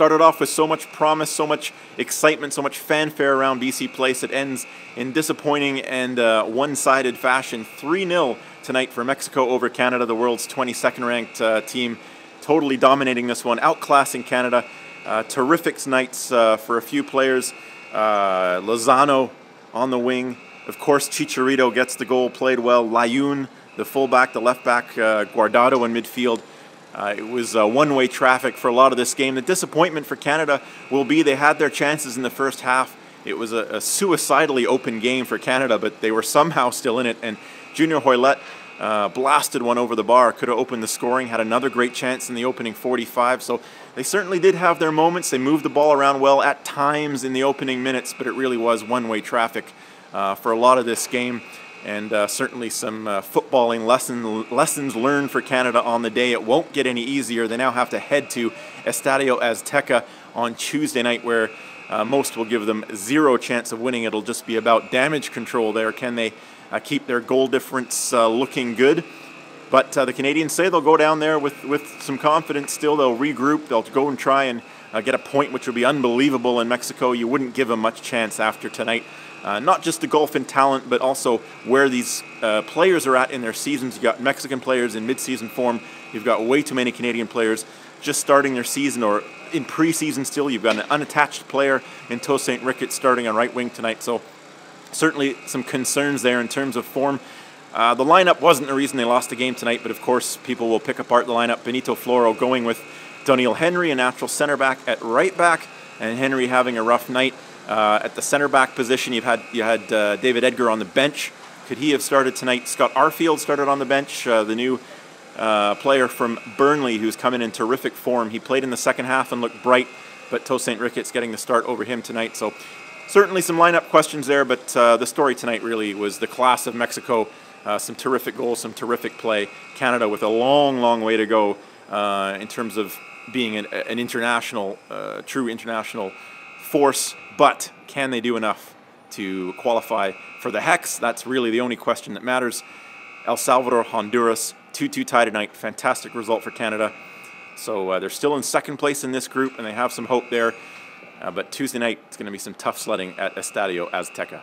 started off with so much promise, so much excitement, so much fanfare around BC Place. It ends in disappointing and one-sided fashion. 3-0 tonight for Mexico over Canada, the world's 22nd ranked team, totally dominating this one, outclassing Canada. Terrific nights for a few players. Lozano on the wing. Of course, Chicharito gets the goal, played well. Layun, the fullback, the left back, Guardado in midfield. It was one-way traffic for a lot of this game. The disappointment for Canada will be they had their chances in the first half. It was a suicidally open game for Canada, but they were somehow still in it. And Junior Hoylett blasted one over the bar, could have opened the scoring, had another great chance in the opening 45. So they certainly did have their moments. They moved the ball around well at times in the opening minutes, but it really was one-way traffic for a lot of this game. And certainly some footballing lessons learned for Canada on the day. It won't get any easier. They now have to head to Estadio Azteca on Tuesday night, where most will give them zero chance of winning. It'll just be about damage control there. Can they keep their goal difference looking good? But the Canadians say they'll go down there with some confidence still. They'll regroup. They'll go and try and get a point, which would be unbelievable in Mexico. You wouldn't give them much chance after tonight. Not just the gulf in talent, but also where these players are at in their seasons. You've got Mexican players in mid-season form. You've got way too many Canadian players just starting their season or in preseason still. You've got an unattached player in Tosaint Ricketts starting on right wing tonight. So certainly some concerns there in terms of form. The lineup wasn't the reason they lost the game tonight, but of course people will pick apart the lineup. Benito Floro going with Doniel Henry, a natural center back at right back, and Henry having a rough night. At the center back position, you had David Edgar on the bench. Could he have started tonight? Scott Arfield started on the bench, the new player from Burnley who's coming in terrific form. He played in the second half and looked bright, but Tosaint Ricketts getting the start over him tonight. So certainly some lineup questions there, but the story tonight really was the class of Mexico. Some terrific goals, some terrific play. Canada with a long, long way to go in terms of being an international, true international force. But can they do enough to qualify for the Hex? That's really the only question that matters. El Salvador, Honduras, 2-2 tie tonight. Fantastic result for Canada. So they're still in second place in this group, and they have some hope there. But Tuesday night, it's going to be some tough sledding at Estadio Azteca.